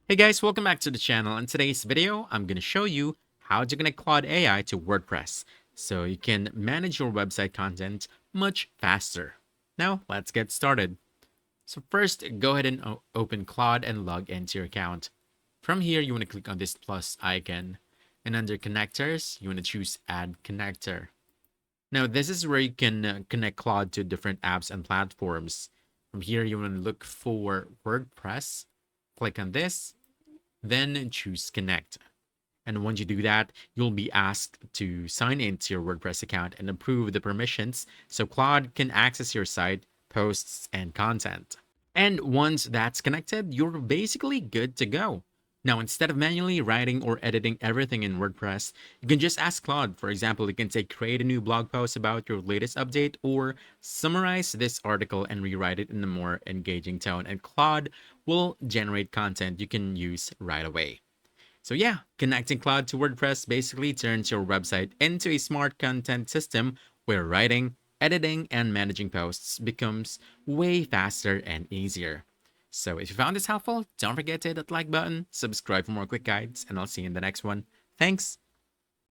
Hey guys, welcome back to the channel. In today's video, I'm going to show you how to connect Claude AI to WordPress so you can manage your website content much faster. Now, let's get started. So first, go ahead and open Claude and log into your account. From here, you want to click on this plus icon. And under connectors, you want to choose add connector. Now, this is where you can connect Claude to different apps and platforms. From here, you want to look for WordPress. Click on this, then choose connect. And once you do that, you'll be asked to sign into your WordPress account and approve the permissions so Claude can access your site, posts, and content. And once that's connected, you're basically good to go. Now, instead of manually writing or editing everything in WordPress, you can just ask Claude. For example, you can say, create a new blog post about your latest update, or summarize this article and rewrite it in a more engaging tone. And Claude will generate content you can use right away. So yeah, connecting Claude to WordPress basically turns your website into a smart content system where writing, editing, and managing posts becomes way faster and easier. So if you found this helpful, don't forget to hit that like button, subscribe for more quick guides, and I'll see you in the next one. Thanks!